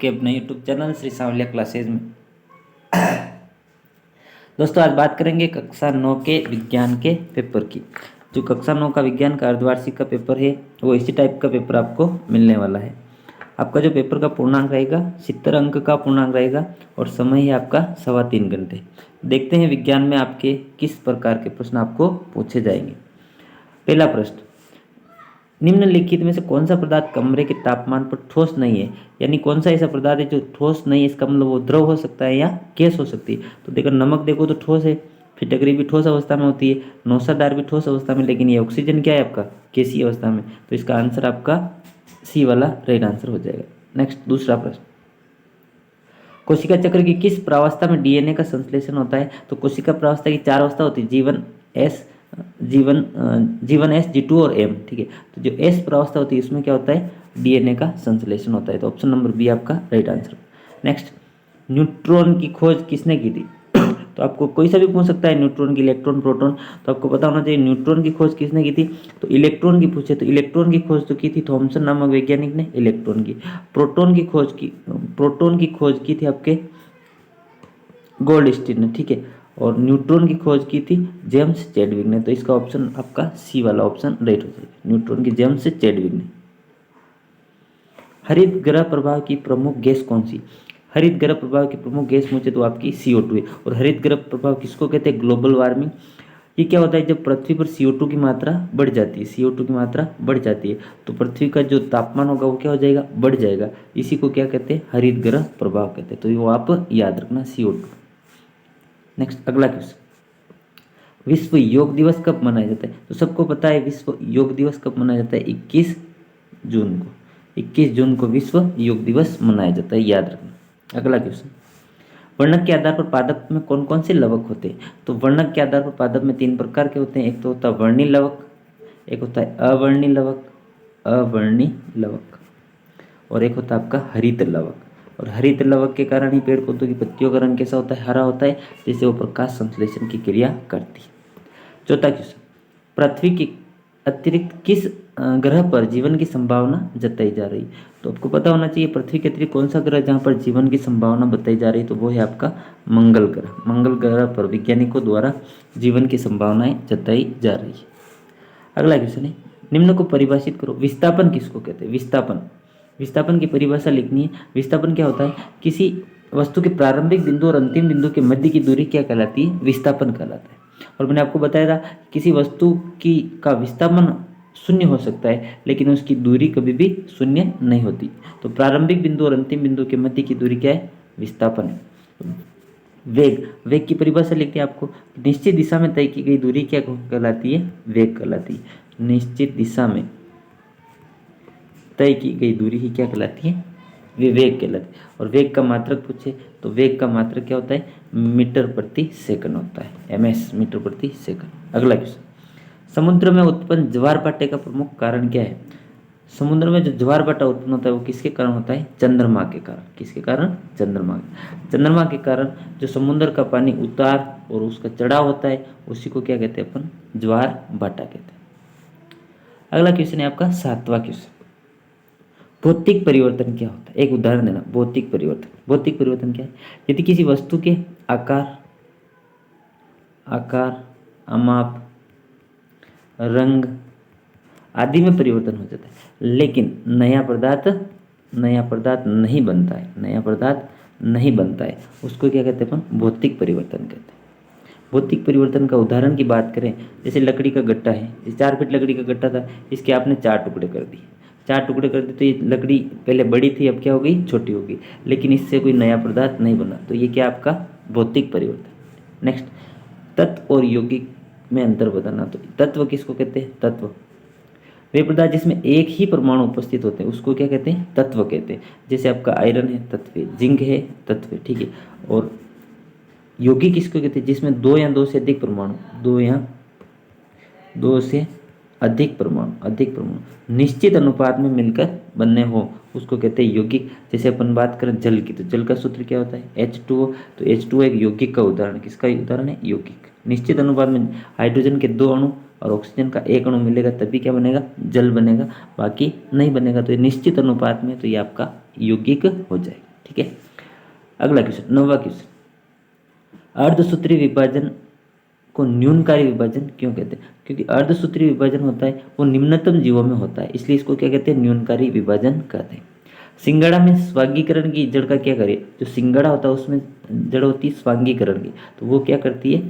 के अपने YouTube channel Shri Sanwaliya classes में। दोस्तों आज बात करेंगे कक्षा 9 के विज्ञान के पेपर की। जो कक्षा 9 का विज्ञान का अर्धवार्षिक का पेपर है वो इसी टाइप का पेपर आपको मिलने वाला है। आपका जो पेपर का पूर्णांक रहेगा 70 अंक का पूर्णांक रहेगा और समय है आपका 3.25 घंटे। देखते हैं विज्ञान में आपके किस प्रकार के प्रश्न आपको पूछे जाएंगे। पहला प्रश्न, निम्नलिखित में से कौन सा पदार्थ कमरे के तापमान पर ठोस नहीं है, यानी कौन सा ऐसा पदार्थ है जो ठोस नहीं है। इसका मतलब वो द्रव हो सकता है या गैस हो सकती है। तो देखो नमक देखो तो ठोस है, फिटकरी भी ठोस अवस्था में होती है, नौसादार भी ठोस अवस्था में, लेकिन ये ऑक्सीजन क्या है आपका गैसीय अवस्था में। तो इसका आंसर आपका सी वाला राइट आंसर हो जाएगा। नेक्स्ट दूसरा प्रश्न, कोशिका चक्र की किस प्रावस्था में डीएनए का संश्लेषण होता है। तो कोशिका प्रावस्था की 4 अवस्था होती है, जीवन एस G2 और M, ठीक है। तो जो एस प्रावस्था होती है इसमें क्या होता है, डीएनए का संश्लेषण होता है। तो ऑप्शन नंबर बी आपका राइट आंसर। नेक्स्ट, न्यूट्रॉन की खोज किसने की थी। तो आपको कोई सा भी पूछ सकता है, न्यूट्रॉन की, इलेक्ट्रॉन, प्रोटॉन। तो आपको पता होना चाहिए न्यूट्रॉन की खोज किसने की थी। तो इलेक्ट्रॉन की पूछे तो इलेक्ट्रॉन की खोज तो की थी थॉमसन नामक वैज्ञानिक ने इलेक्ट्रॉन की। प्रोटॉन की खोज की थी आपके गोल्डस्टीन ने, ठीक है। और न्यूट्रॉन की खोज की थी जेम्स चैडविक ने। तो इसका ऑप्शन आपका सी वाला ऑप्शन राइट हो जाएगा, न्यूट्रॉन की जेम्स चैडविक ने। हरित ग्रह प्रभाव की प्रमुख गैस कौन सी। हरित ग्रह प्रभाव की प्रमुख गैस मुझे तो आपकी CO2 है। और हरित ग्रह प्रभाव किसको कहते हैं, ग्लोबल वार्मिंग। ये क्या होता है, जब पृथ्वी पर CO2 की मात्रा बढ़ जाती है, CO2 की मात्रा बढ़ जाती है तो पृथ्वी का जो तापमान होगा वो क्या हो जाएगा, बढ़ जाएगा। इसी को क्या कहते हैं, हरित ग्रह प्रभाव कहते हैं। तो वो आप याद रखना CO2। नेक्स्ट अगला क्वेश्चन, विश्व योग दिवस कब मनाया जाता है। तो सबको पता है विश्व योग दिवस कब मनाया जाता है, 21 जून को। 21 जून को विश्व योग दिवस मनाया जाता है, याद रखना। अगला क्वेश्चन, वर्णक के आधार पर पादप में कौन कौन से लवक होते हैं। तो वर्णक के आधार पर पादप में 3 प्रकार के होते हैं, एक तो होता है वर्णी लवक, एक होता है अवर्णी लवक और एक होता है आपका हरित लवक। और हरित लवक के कारण ही पेड़ पौधों की पत्तियों का रंग कैसा होता है, हरा होता है, जिससे वो प्रकाश संश्लेषण की क्रिया करती है। चौथा क्वेश्चन, पृथ्वी के अतिरिक्त किस ग्रह पर जीवन की संभावना जताई जा रही। तो आपको पता होना चाहिए पृथ्वी के अतिरिक्त कौन सा ग्रह जहाँ पर जीवन की संभावना बताई जा रही है। तो वो है आपका मंगल ग्रह। मंगल ग्रह पर वैज्ञानिकों द्वारा जीवन की संभावनाएं जताई जा रही है। अगला क्वेश्चन है, निम्न को परिभाषित करो। विस्थापन किसको कहते हैं। विस्थापन की परिभाषा लिखनी है। विस्थापन क्या होता है, किसी वस्तु के प्रारंभिक बिंदु और अंतिम बिंदु के मध्य की दूरी क्या कहलाती है, विस्थापन कहलाता है। और मैंने आपको बताया था किसी वस्तु की का विस्थापन शून्य हो सकता है लेकिन उसकी दूरी कभी भी शून्य नहीं होती। तो प्रारंभिक बिंदु और अंतिम बिंदु के मध्य की दूरी क्या है, विस्थापन है। वेग की परिभाषा लिखते हैं आपको, निश्चित दिशा में तय की गई दूरी क्या कहलाती है, वेग कहलाती है। निश्चित दिशा में तय की गई दूरी ही क्या कहलाती है, वे वेग कहलाती है। और वेग का मात्रक पूछे तो वेग का मात्रक क्या होता है, मीटर प्रति सेकंड होता है, ms मीटर प्रति सेकंड। अगला क्वेश्चन, समुद्र में उत्पन्न ज्वार भाटे का प्रमुख कारण क्या है। समुद्र में जो ज्वार भाटा उत्पन्न होता है वो किसके कारण होता है, चंद्रमा के कारण। किसके कारण, चंद्रमा के कारण जो समुद्र का पानी उतार और उसका चढ़ाव होता है उसी को क्या कहते हैं अपन, ज्वार भाटा कहते हैं। अगला क्वेश्चन है आपका 7वां क्वेश्चन, भौतिक परिवर्तन क्या होता है। एक उदाहरण देना। भौतिक परिवर्तन क्या है, यदि किसी वस्तु के आकार, अमाप, रंग आदि में परिवर्तन हो जाता है लेकिन नया पदार्थ नहीं बनता है, उसको क्या कहते हैं अपन, भौतिक परिवर्तन कहते हैं। भौतिक परिवर्तन का उदाहरण की बात करें, जैसे लकड़ी का गट्टा है, 4 फीट लकड़ी का गट्टा था, इसके आपने 4 टुकड़े कर दिए तो ये लकड़ी पहले बड़ी थी अब क्या हो गई, छोटी हो गई, लेकिन इससे कोई नया पदार्थ नहीं बना। तो ये क्या आपका भौतिक परिवर्तन। नेक्स्ट, तत्व और यौगिक में अंतर बताना। तो तत्व किसको कहते हैं, तत्व वे पदार्थ जिसमें एक ही परमाणु उपस्थित होते हैं उसको क्या कहते हैं, तत्व कहते हैं। जैसे आपका आयरन है तत्व, जिंक है तत्व, ठीक है। और यौगिक किसको कहते हैं, जिसमें 2 या 2 से अधिक परमाणु, 2 या 2 से अधिक परमाणु निश्चित अनुपात में मिलकर बनने हो उसको कहते हैं यौगिक। जैसे अपन बात करें जल की, तो जल का सूत्र क्या होता है, H2O। तो H2O एक यौगिक का उदाहरण, किसका उदाहरण है, यौगिक। निश्चित अनुपात में हाइड्रोजन के 2 अणु और ऑक्सीजन का 1 अणु मिलेगा तभी क्या बनेगा, जल बनेगा, बाकी नहीं बनेगा। तो ये निश्चित अनुपात में, तो ये आपका यौगिक हो जाएगा। ठीक है। अगला क्वेश्चन, 9वां क्वेश्चन, अर्धसूत्रीय विभाजन को न्यूनकारी विभाजन क्यों कहते हैं? क्योंकि अर्धसूत्रीय विभाजन होता है वो निम्नतम जीवों में होता है, इसलिए इसको क्या कहते हैं? न्यूनकारी विभाजन कहते हैं। सिंगाड़ा में स्वांगीकरण की जड़ का क्या करे? जो सिंगाड़ा होता है उसमें जड़ होती है स्वांगीकरण की, तो वो क्या करती है?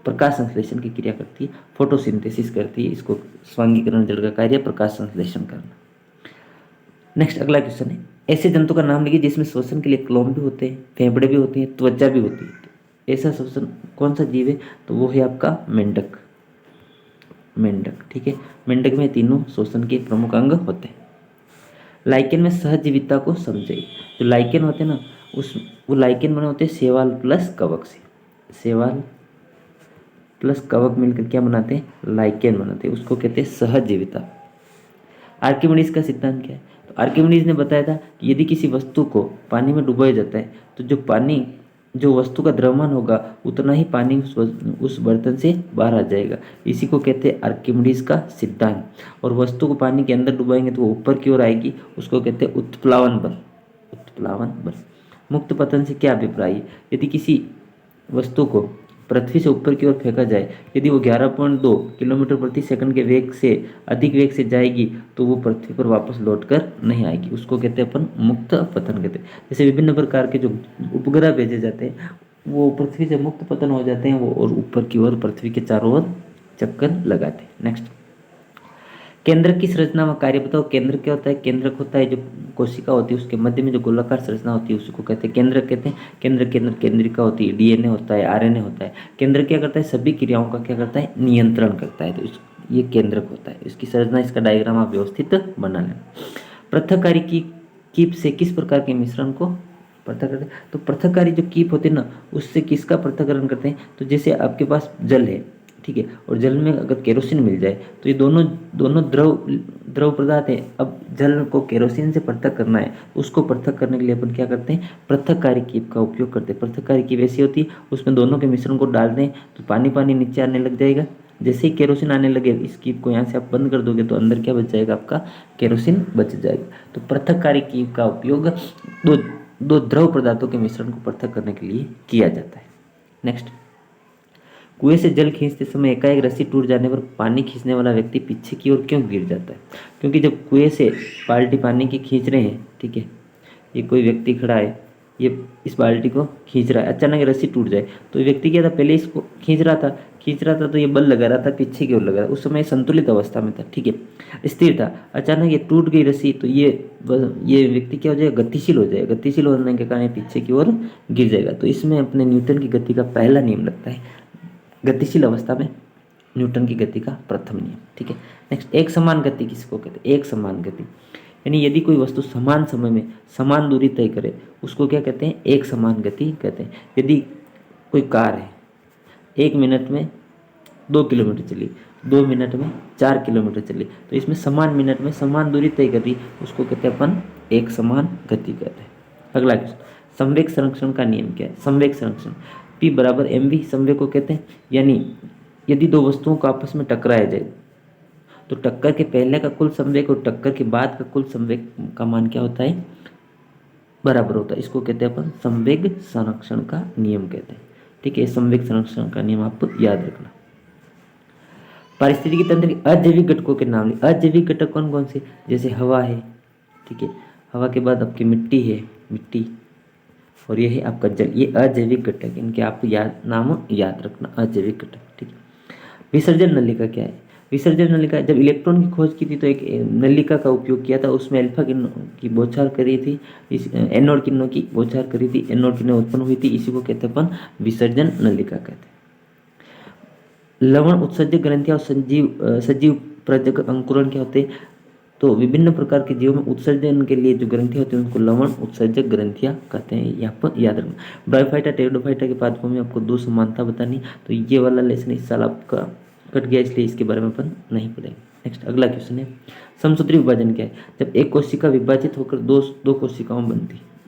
प्रकाश संश्लेषण की क्रिया करती है, फोटोसिंथेसिस करती है। इसको स्वांगीकरण जड़ का कार्य प्रकाश संश्लेषण करना। नेक्स्ट अगला क्वेश्चन है, ऐसे जंतु का नाम लिखिए जिसमें श्वसन के लिए क्लोम भी होते हैं, फेफड़े भी होते हैं, त्वचा भी होती है। तो ऐसा श्वसन कौन सा जीव है? तो वो है आपका मेंढक। मेंढक, ठीक है। मेंढक में तीनों श्वसन के प्रमुख अंग होते हैं। लाइकेन में सहजीविता को समझिए। जो लाइकेन होते हैं ना, वो लाइकेन बने होते हैं शैवाल प्लस कवक से। शैवाल प्लस कवक मिलकर क्या बनाते हैं? लाइकेन बनाते हैं, उसको कहते हैं सहजीविता। आर्किमिडीज का सिद्धांत क्या है? तो आर्किमिडीज ने बताया था कि यदि किसी वस्तु को पानी में डुबाया जाता है तो जो वस्तु का द्रव्यमान होगा उतना ही पानी उस बर्तन से बाहर आ जाएगा। इसी को कहते हैं आर्किमिडीज का सिद्धांत। और वस्तु को पानी के अंदर डुबाएंगे तो वो ऊपर की ओर आएगी, उसको कहते हैं उत्प्लावन बल। उत्प्लावन बल। मुक्त पतन से क्या अभिप्राय है? यदि किसी वस्तु को पृथ्वी से ऊपर की ओर फेंका जाए, यदि वो 11.2 किलोमीटर प्रति सेकंड के वेग से अधिक वेग से जाएगी तो वो पृथ्वी पर वापस लौटकर नहीं आएगी, उसको कहते हैं अपन मुक्त पतन कहते हैं। जैसे विभिन्न प्रकार के जो उपग्रह भेजे जाते हैं वो पृथ्वी से मुक्त पतन हो जाते हैं, वो और ऊपर की ओर पृथ्वी के चारों ओर चक्कर लगाते हैं। नेक्स्ट, केंद्रक की संरचना व कार्य बताओ। केंद्र क्या होता है? केंद्रक होता है जो कोशिका होती है उसके मध्य में जो गोलाकार संरचना होती है उसको कहते हैं केंद्रक कहते हैं। केंद्र के अंदर केंद्रिका होती है, डीएनए होता है, आरएनए होता है। केंद्र क्या करता है? सभी क्रियाओं का क्या करता है? नियंत्रण करता है। तो ये केंद्रक होता है। इसकी संरचना, इसका डायग्राम आप व्यवस्थित बना लें। पृथककारी की कीप से किस प्रकार के मिश्रण को पृथक करते हैं? तो पृथककारी जो कीप होते हैं ना, उससे किसका पृथक्करण करते हैं? तो जैसे आपके पास जल है, ठीक है, और जल में अगर केरोसिन मिल जाए तो ये दोनों द्रव पदार्थ है। अब जल को केरोसिन से पृथक करना है, उसको पृथक करने के लिए अपन क्या करते हैं? पृथककारी कीप का उपयोग करते हैं। पृथककारी कीप ऐसी होती है, उसमें दोनों के मिश्रण को डाल दें तो पानी नीचे आने लग जाएगा। जैसे ही केरोसिन आने लगे, इस कीप को यहाँ से आप बंद कर दोगे तो अंदर क्या बच जाएगा? आपका केरोसिन बच जाएगा। तो पृथककारी कीप का उपयोग दो द्रव पदार्थों के मिश्रण को पृथक करने के लिए किया जाता है। नेक्स्ट, कुएं से जल खींचते समय एकाएक रस्सी टूट जाने पर पानी खींचने वाला व्यक्ति पीछे की ओर क्यों गिर जाता है? क्योंकि जब कुएं से बाल्टी पानी की खींच रहे हैं, ठीक है, ये कोई व्यक्ति खड़ा है, ये इस बाल्टी को खींच रहा है, अचानक रस्सी टूट जाए तो ये व्यक्ति क्या था? पहले इसको खींच रहा था तो ये बल लगा रहा था, पीछे की ओर लगा रहा था, उस समय संतुलित अवस्था में था, ठीक है, स्थिर था। अचानक ये टूट गई रस्सी तो ये व्यक्ति क्या हो जाएगा? गतिशील हो जाएगा। गतिशील होने के कारण पीछे की ओर गिर जाएगा। तो इसमें अपने न्यूटन की गति का पहला नियम लगता है, गतिशील अवस्था में न्यूटन की गति का प्रथम नियम, ठीक है। नेक्स्ट, एक समान गति किसको कहते हैं? एक समान गति, यानी यदि कोई वस्तु समान समय में समान दूरी तय करे उसको क्या कहते हैं? एक समान गति कहते हैं। यदि कोई कार है 1 मिनट में 2 किलोमीटर चली, 2 मिनट में 4 किलोमीटर चली, तो इसमें समान मिनट में समान दूरी तय कर रही, उसको कहते हैं अपन एक समान गति कहते हैं। अगला क्वेश्चन, संवेग संरक्षण का नियम क्या है? संवेग संरक्षण P बराबर mv संवेग को कहते हैं। यानी यदि दो वस्तुओं को आपस में टकराया जाए तो टक्कर के पहले का कुल संवेग और टक्कर के बाद का कुल संवेग का मान क्या होता है? बराबर होता है। इसको कहते हैं अपन संवेग संरक्षण का नियम कहते हैं, ठीक है। संवेग संरक्षण का नियम आपको याद रखना। पारिस्थितिकी तंत्र के अजैविक घटकों के नाम लिखिए। अजैविक घटक कौन कौन से? जैसे हवा है, ठीक है, हवा के बाद आपकी मिट्टी है, मिट्टी, और ये है आपका जल। ये अजैविक घटक, इनके आपको नाम याद रखना, अजैविक घटक, ठीक है। विसर्जन नलिका क्या है? विसर्जन नलिका, जब इलेक्ट्रॉन की खोज की थी तो एक नलिका का उपयोग किया था, उसमें अल्फा किरणों की बौछार करी थी, इस एनोड किरणों की बौछार करी थी, एनोड किरणें उत्पन्न हुई थी, इसी को कहते हैं अपन विसर्जन नलिका कहते हैं। लवण उत्सर्जक ग्रंथियां और सजीव प्रजक अंकुरण क्या होते हैं? तो विभिन्न प्रकार के जीवों में उत्सर्जन के लिए जो ग्रंथियां होती हैं उनको लवण उत्सर्जक ग्रंथियां कहते हैं, यहाँ पर याद रखना। ब्रायोफाइटा टेरिडोफाइटा के पादपों में आपको 2 समानता बतानी, तो ये वाला लेसन इस साल आपका कट गया, इसलिए इसके बारे में अपन नहीं पढ़ेंगे। नेक्स्ट, अगला क्वेश्चन है, समसूत्री विभाजन क्या है? जब एक कोशिका विभाजित होकर दो कोशिकाओं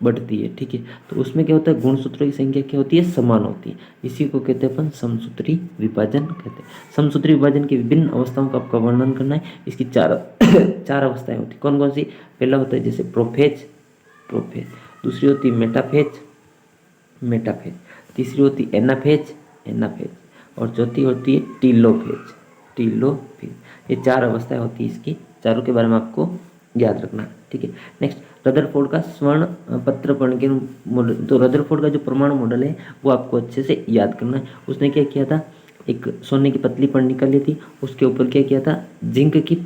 बढ़ती है, ठीक है, तो उसमें क्या होता है? गुणसूत्रों की संख्या क्या होती है? समान होती है। इसी को कहते हैं अपन समसूत्री विभाजन कहते हैं। समसूत्री विभाजन की विभिन्न अवस्थाओं का आपका वर्णन करना है। इसकी चार अवस्थाएं होती है। कौन कौन सी? पहला होता है जैसे प्रोफेज, दूसरी होती है मेटाफेज, मेटाफेज, तीसरी होती है एनाफेज, एनाफेज, और चौथी होती है टीलोफेज, टीलोफेज। ये 4 अवस्थाएं होती है इसकी, चारों के बारे में आपको याद रखना है, ठीक है। नेक्स्ट रदरफोर्ड का स्वर्ण पत्र के मॉडल। तो रदरफोर्ड का जो परमाणु मॉडल है वो आपको अच्छे से याद करना है। उसने क्या किया था, एक सोने की पतली पड़ निकाली थी, उसके ऊपर क्या किया था, जिंक की,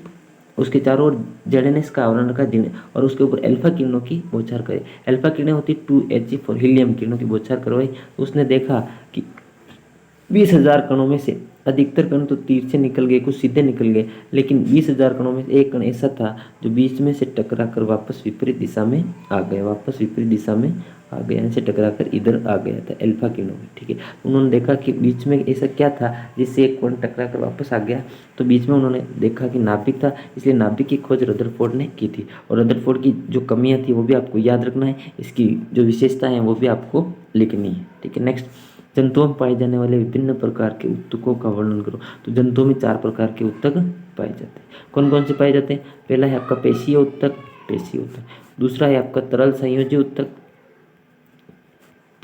उसके चारों ओर जेडेनेस का आवरण रखा जिन्हें, और उसके ऊपर अल्फा किरणों की बौछार करे। अल्फा किरणें होती 2He हीलियम किरणों की बौछार करवाई। तो उसने देखा कि 20,000 कणों में से अधिकतर कण तो तिरछे निकल गए, कुछ सीधे निकल गए, लेकिन 20,000 कणों में से एक कण ऐसा था जो बीच में से टकरा कर वापस विपरीत दिशा में आ गया, वापस विपरीत दिशा में आ गया, यानी से टकरा कर इधर आ गया था अल्फा किरणों में, ठीक है। उन्होंने देखा कि बीच में ऐसा क्या था जिससे एक कण टकरा कर वापस आ गया। तो बीच में उन्होंने देखा कि नाभिक था, इसलिए नाभिक की खोज रदरफोर्ड ने की थी। और रदरफोर्ड की जो कमियां थी वो भी आपको याद रखना है, इसकी जो विशेषताएं हैं वो भी आपको लिखनी है, ठीक है। नेक्स्ट जंतुओं में पाए जाने वाले विभिन्न प्रकार के ऊतकों का वर्णन करो। तो जंतुओं में 4 प्रकार के ऊतक पाए जाते हैं। कौन कौन से पाए जाते हैं? पहला है आपका पेशीय ऊतक, पेशीय ऊतक। दूसरा है आपका तरल संयोजी ऊतक,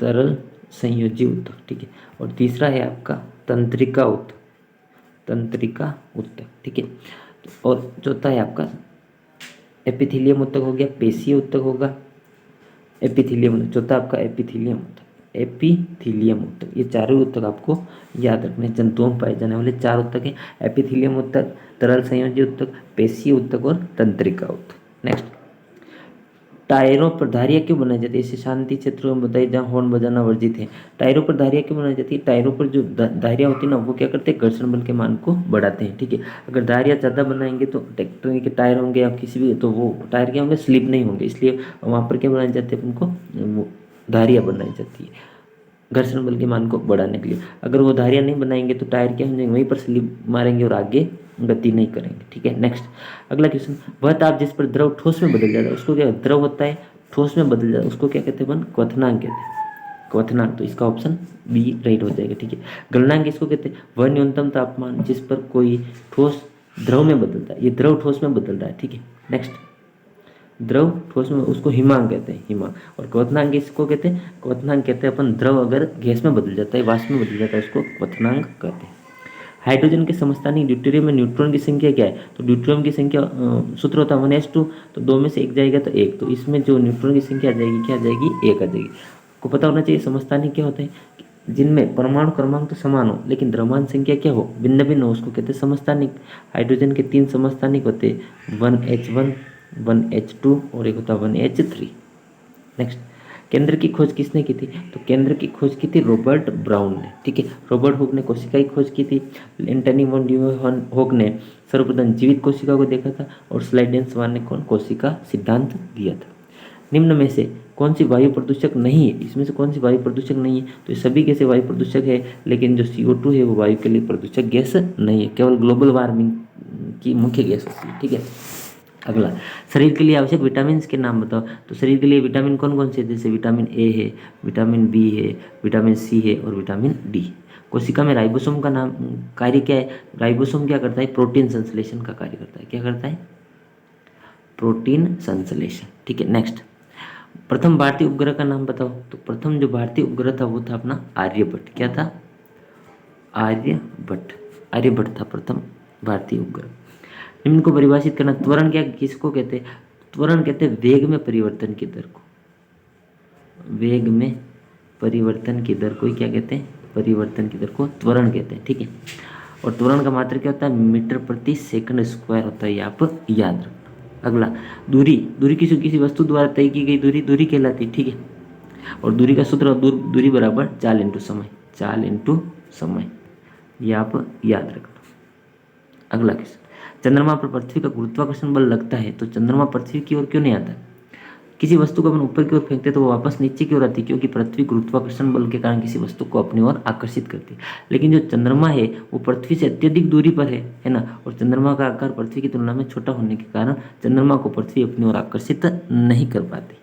तरल संयोजी ऊतक, ठीक है। और तीसरा है आपका तंत्रिका ऊतक, तंत्रिका ऊतक, ठीक है। और चौथा है आपका एपिथेलियम ऊतक हो गया, पेशीय ऊतक होगा, एपिथेलियम, चौथा आपका एपिथेलियम ऊतक, एपिथीलियम ऊतक। ये चारों ऊतक आपको याद रखने, जंतुओं में पाए जाने वाले 4 ऊतक हैं, एपिथेलियम ऊतक, तरल संयोजी ऊतक, पेशीय ऊतक और तंत्रिका ऊतक। नेक्स्ट टायरों पर धारियाँ क्यों बनाई जाती है? इसे शांति क्षेत्रों में बताइए जहाँ हॉर्न बजाना वर्जित है। टायरों पर धारियाँ क्यों बनाई जाती है? टायरों पर जो धारियाँ होती है ना वो क्या करते हैं, घर्षण बल के मान को बढ़ाते हैं, ठीक है। अगर धारियाँ ज़्यादा बनाएंगे तो ट्रैक्टर के टायर होंगे या किसी भी, तो वो टायर क्या होंगे, स्लिप नहीं होंगे, इसलिए वहाँ पर क्या बनाए जाते हैं, उनको वो धारियाँ बनाई जाती है घर्षण बल के मान को बढ़ाने के लिए। अगर वो धारियाँ नहीं बनाएंगे तो टायर क्या हो जाएंगे, वहीं पर स्लिप मारेंगे और आगे गति नहीं करेंगे, ठीक है। नेक्स्ट अगला क्वेश्चन, वह ताप जिस पर द्रव ठोस में बदल जाता है उसको क्या, द्रव होता है ठोस में बदल जाता है उसको क्या कहते हैं, क्वथनांक कहते हैं, क्वथनांक। तो इसका ऑप्शन बी राइट हो जाएगा, ठीक है। गलनांक इसको कहते हैं वह न्यूनतम तापमान जिस पर कोई ठोस द्रव में बदलता है, ये द्रव ठोस में बदल रहा है, ठीक है। नेक्स्ट द्रव ठोस में, उसको हिमांक कहते हैं, हिमांक। और क्वथनांक इसको कहते हैं, क्वथनांक कहते हैं अपन द्रव अगर गैस में बदल जाता है, वाष्प में बदल जाता है, उसको क्वथनांक कहते हैं। हाइड्रोजन के समस्थानिक ड्यूटेरियम में न्यूट्रॉन की संख्या क्या है? तो ड्यूटेरियम की संख्या सूत्र होता है 1s2, तो 2 में से 1 जाएगा तो 1, तो इसमें जो न्यूट्रॉन की संख्या आ जाएगी क्या आ जाएगी, 1 आ जाएगी। आपको पता होना चाहिए समस्थानिक क्या होते हैं, जिनमें परमाणु क्रमांक तो समान हो लेकिन द्रव्यमान संख्या क्या हो, भिन्न भिन्न हो, उसको कहते हैं समस्थानिक। हाइड्रोजन के 3 समस्थानिक होते हैं, 1H1, 1H2 और एक होता है 1H3। नेक्स्ट केंद्र की खोज किसने की थी? तो केंद्र की खोज की थी रॉबर्ट ब्राउन ने, ठीक है। रॉबर्ट हुक ने कोशिका की खोज की थी, एंटनी वॉन ल्यूवेनहोक ने सर्वप्रथम जीवित कोशिका को देखा था, और स्लाइडेंसवान ने कौन कोशिका सिद्धांत दिया था। निम्न में से कौन सी वायु प्रदूषक नहीं है? इसमें से कौन सी वायु प्रदूषक नहीं है? तो ये सभी गैसें वायु प्रदूषक है, लेकिन जो CO2 है वो वायु के लिए प्रदूषक गैस नहीं है, केवल ग्लोबल वार्मिंग की मुख्य गैस होती है, ठीक है। अगला, शरीर के लिए आवश्यक विटामिन के नाम बताओ। तो शरीर के लिए विटामिन कौन कौन से है? जैसे विटामिन ए है, विटामिन बी है, विटामिन सी है और विटामिन डी। कोशिका में राइबोसोम का नाम कार्य क्या है? राइबोसोम क्या करता है? प्रोटीन संश्लेषण का कार्य करता है। क्या करता है? प्रोटीन संश्लेषण, ठीक है। नेक्स्ट प्रथम भारतीय उपग्रह का नाम बताओ। तो प्रथम जो भारतीय उपग्रह था वो था अपना आर्यभट्ट। क्या था? आर्यभट्ट, आर्यभट्ट था प्रथम भारतीय उपग्रह। निम्न को परिभाषित करना, त्वरण क्या किसको कहते हैं? त्वरण कहते हैं वेग में परिवर्तन की दर को, वेग में परिवर्तन की दर को क्या कहते हैं? परिवर्तन की दर को त्वरण कहते हैं, ठीक है। और त्वरण का मात्रा क्या होता है? मीटर प्रति सेकंड स्क्वायर होता है, ये आप याद रखना। अगला, दूरी, दूरी किसी वस्तु द्वारा तय की गई दूरी दूरी कहलाती है, ठीक है। और दूरी का सूत्र, दूरी बराबर चाल इंटू समय, चाल इंटू समय, ये आप याद रखना। अगला क्वेश्चन, चंद्रमा पर पृथ्वी का गुरुत्वाकर्षण बल लगता है तो चंद्रमा पृथ्वी की ओर क्यों नहीं आता? किसी वस्तु को अपन ऊपर की ओर फेंकते तो वो वापस नीचे की ओर आती, क्योंकि पृथ्वी गुरुत्वाकर्षण बल के कारण किसी वस्तु को अपनी ओर आकर्षित करती है। लेकिन जो चंद्रमा है वो पृथ्वी से अत्यधिक दूरी पर है ना, और चंद्रमा का आकार पृथ्वी की तुलना में छोटा होने के कारण चंद्रमा को पृथ्वी अपनी ओर आकर्षित नहीं कर पाती।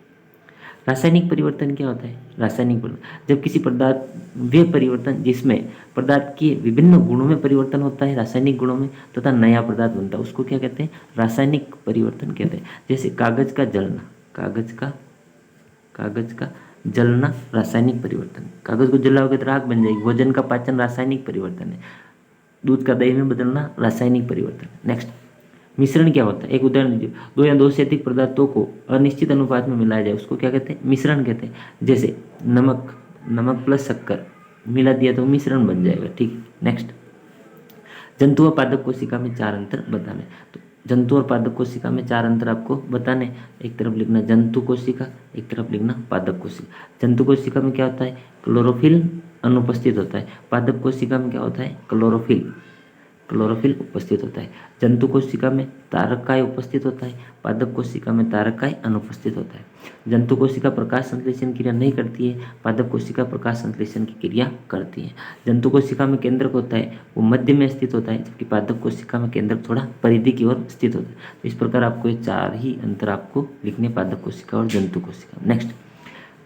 रासायनिक परिवर्तन क्या होता है? रासायनिक परिवर्तन जब किसी पदार्थ, वे परिवर्तन जिसमें पदार्थ के विभिन्न गुणों में परिवर्तन होता है, रासायनिक गुणों में, तथा नया पदार्थ बनता है, उसको क्या कहते हैं? रासायनिक परिवर्तन कहते हैं। जैसे कागज का जलना, कागज का कागज का जलना रासायनिक परिवर्तन, कागज को जलाओगे तो राख बन जाएगी। भोजन का पाचन रासायनिक परिवर्तन है। दूध का दही में बदलना रासायनिक परिवर्तन। नेक्स्ट, मिश्रण क्या होता है? एक उदाहरण दीजिए। दो या दो से अधिक पदार्थों को अनिश्चित अनुपात में मिलाया जाए उसको क्या कहते हैं? मिश्रण कहते हैं। जैसे नमक प्लस शक्कर मिला दिया तो मिश्रण बन जाएगा। ठीक, नेक्स्ट, जंतु व पादप कोशिका में 4 अंतर बताने। तो जंतु और पादप कोशिका में 4 अंतर आपको बताने। एक तरफ लिखना जंतु कोशिका, एक तरफ लिखना पादप कोशिका। जंतु कोशिका में क्या होता है? क्लोरोफिल अनुपस्थित होता है। पादप कोशिका में क्या होता है? क्लोरोफिल उपस्थित होता है। जंतु कोशिका में तारकाय उपस्थित होता है, पादप कोशिका में तारकाय अनुपस्थित होता है। जंतु कोशिका प्रकाश संश्लेषण क्रिया नहीं करती है, पादप कोशिका प्रकाश संश्लेषण की क्रिया करती है। जंतु कोशिका में केंद्रक होता है, वो मध्य में स्थित होता है, जबकि पादप कोशिका में केंद्रक थोड़ा परिधि की ओर स्थित होता है। तो इस प्रकार आपको ये 4 ही अंतर आपको लिखने, पादप कोशिका और जंतु कोशिका। नेक्स्ट,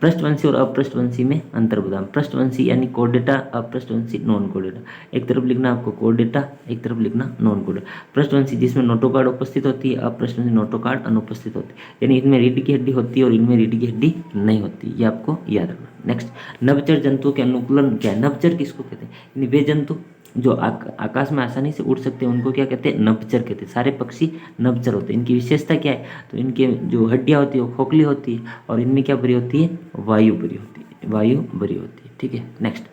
पृष्ठवंशी और अपृष्ठवंशी में अंतर बताना। पृष्ठवंशी यानी कोर्डेटा, अपृष्ठवंशी नॉन कोर्डेटा। एक तरफ लिखना आपको कोर्डेटा, एक तरफ लिखना नॉन कोर्डेटा। पृष्ठवंशी जिसमें नोटोकार्ड उपस्थित होती है, अपृष्ठवंशी नोटोकार्ड अनुपस्थित होती है, यानी इनमें रीढ़ की हड्डी होती है और इनमें रीढ़ की हड्डी नहीं होती। ये आपको याद रखना। नेक्स्ट, नभचर जंतुओं के अनुकूलन क्या है? नभचर किसको कहते हैं? यानी वे जंतु जो आकाश में आसानी से उड़ सकते हैं उनको क्या कहते हैं? नभचर कहते हैं। सारे पक्षी नभचर होते हैं। इनकी विशेषता क्या है? तो इनके जो हड्डियाँ होती है वो खोखली होती है और इनमें क्या भरी होती है? वायु भरी होती है, वायु भरी होती है। ठीक है, नेक्स्ट,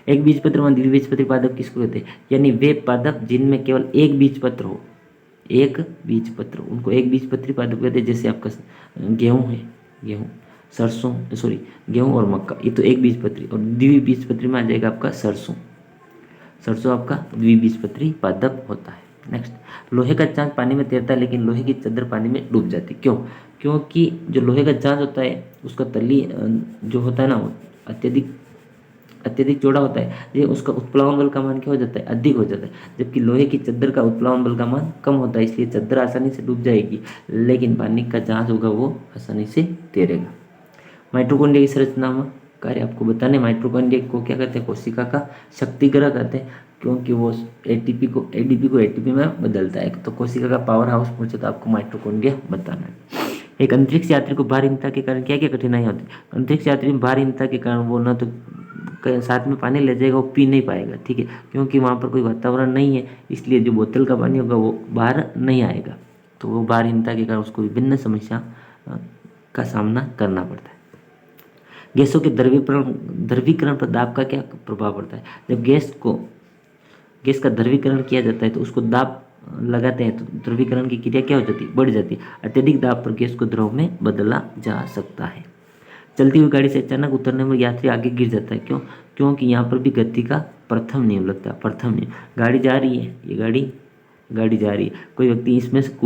एक बीजपत्र व द्विबीजपत्री पादप किसको कहते हैं? यानी वे पादप जिनमें केवल एक बीजपत्र हो, एक बीजपत्र, उनको एक बीजपत्री पादप कहते हैं। जैसे आपका गेहूँ है, सरसों, सॉरी, गेहूँ और मक्का, ये तो एक बीजपत्री, और द्विबीजपत्री में आ जाएगा आपका सरसों आपका द्विबीजपत्री पादप होता है। नेक्स्ट, लोहे का चांद पानी में तैरता है लेकिन लोहे की चद्दर पानी में डूब जाती है। क्यों? क्योंकि जो लोहे का चांद होता है उसका तली जो होता है ना वो अत्यधिक चौड़ा होता है, ये उसका उत्प्लावन बल का मान क्या हो जाता है? अधिक हो जाता है। जबकि लोहे की चद्दर का उत्प्लावन बल का मान कम होता है, इसलिए चद्दर आसानी से डूब जाएगी लेकिन पानी का जहाज होगा वो आसानी से तैरेगा। माइटोकॉन्ड्रिया की संरचना में कार्य आपको बताने। माइटोकॉन्ड्रिया को क्या कहते हैं? कोशिका का शक्तिग्रह कहते हैं, क्योंकि वो एडीपी को एटीपी में बदलता है। तो कोशिका का पावर हाउस पूछे तो आपको माइटोकॉन्ड्रिया बताना है। एक अंतरिक्ष यात्री को भारहीनता के कारण क्या क्या कठिनाई होती है? अंतरिक्ष यात्री में भारहीनता के कारण वो ना तो साथ में पानी ले जाएगा, वो पी नहीं पाएगा। ठीक है, क्योंकि वहाँ पर कोई वातावरण नहीं है, इसलिए जो बोतल का पानी होगा वो बाहर नहीं आएगा। तो वो भारहीनता के कारण उसको विभिन्न समस्या का सामना करना पड़ता है। गैसों के द्रवीकरण पर दाब का क्या प्रभाव पड़ता है? जब गैस का द्रवीकरण किया जाता है तो उसको दाब लगाते हैं तो द्रवीकरण की क्रिया क्या हो जाती है? बढ़ जाती है। अत्यधिक दाब पर गैस को द्रव में बदला जा सकता है। चलती हुई गाड़ी से अचानक उतरने में यात्री आगे गिर जाता है। क्यों? क्योंकि यहाँ पर भी गति का प्रथम नियम लगता है। प्रथम नियम, गाड़ी जा रही है, ये गाड़ी जा रही है, कोई व्यक्ति इसमें से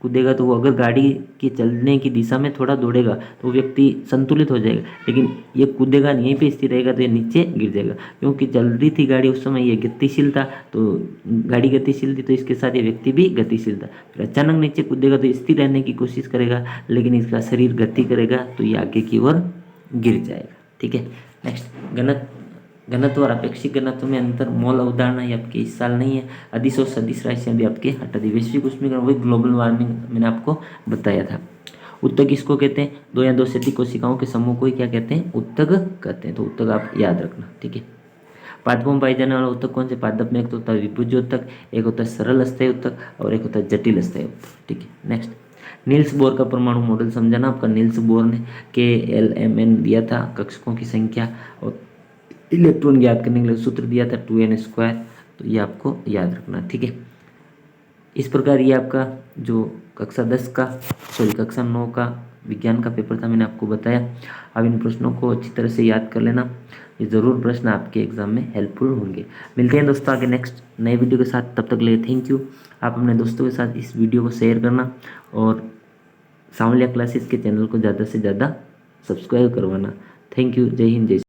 कूदेगा तो वो अगर गाड़ी के चलने की दिशा में थोड़ा दौड़ेगा तो वो व्यक्ति संतुलित हो जाएगा, लेकिन ये कूदेगा नहीं, यहीं पे स्थिर रहेगा तो ये नीचे गिर जाएगा। क्योंकि चल रही थी गाड़ी उस समय, ये गतिशील था, तो गाड़ी गतिशील थी तो इसके साथ ये व्यक्ति भी गतिशील था। फिर अचानक नीचे कूदेगा तो स्थिर रहने की कोशिश करेगा, लेकिन इसका शरीर गति करेगा तो ये आगे की ओर गिर जाएगा। ठीक है, नेक्स्ट, घनत्व और अपेक्षित घनत्व में अंतर। मोल अवधारणा ये आपके इस साल नहीं है। अदिश और सदिश राशियाँ भी आपके हटा दी। वैश्विक उष्मीकरण वही ग्लोबल वार्मिंग मैंने आपको बताया था। उत्तक किसको कहते हैं? दो या दो से अधिक कोशिकाओं के समूह को ही क्या कहते हैं? उत्तक कहते हैं। तो उत्तक आप याद रखना। ठीक है, पादपों में पाए जाने वाला उत्तक कौन से? पादप में एक तो होता है विभुज उत्तक, एक होता है सरल अस्थायी उत्तक और एक होता है जटिल अस्थायी उत्तक। ठीक है, नेक्स्ट, नील्स बोर का परमाणु मॉडल समझाना आपका। नील्स बोर ने KLMN दिया था, कक्षकों की संख्या और इलेक्ट्रॉन ज्ञात करने के लिए सूत्र दिया था 2n²। तो ये आपको याद रखना। ठीक है, इस प्रकार ये आपका जो कक्षा 9 का विज्ञान का पेपर था मैंने आपको बताया। अब इन प्रश्नों को अच्छी तरह से याद कर लेना, ये ज़रूर प्रश्न आपके एग्जाम में हेल्पफुल होंगे। मिलते हैं दोस्तों आगे नेक्स्ट नए वीडियो के साथ, तब तक ले थैंक यू। आप अपने दोस्तों के साथ इस वीडियो को शेयर करना और सांवलिया क्लासेस के चैनल को ज़्यादा से ज़्यादा सब्सक्राइब करवाना। थैंक यू, जय हिंद, जय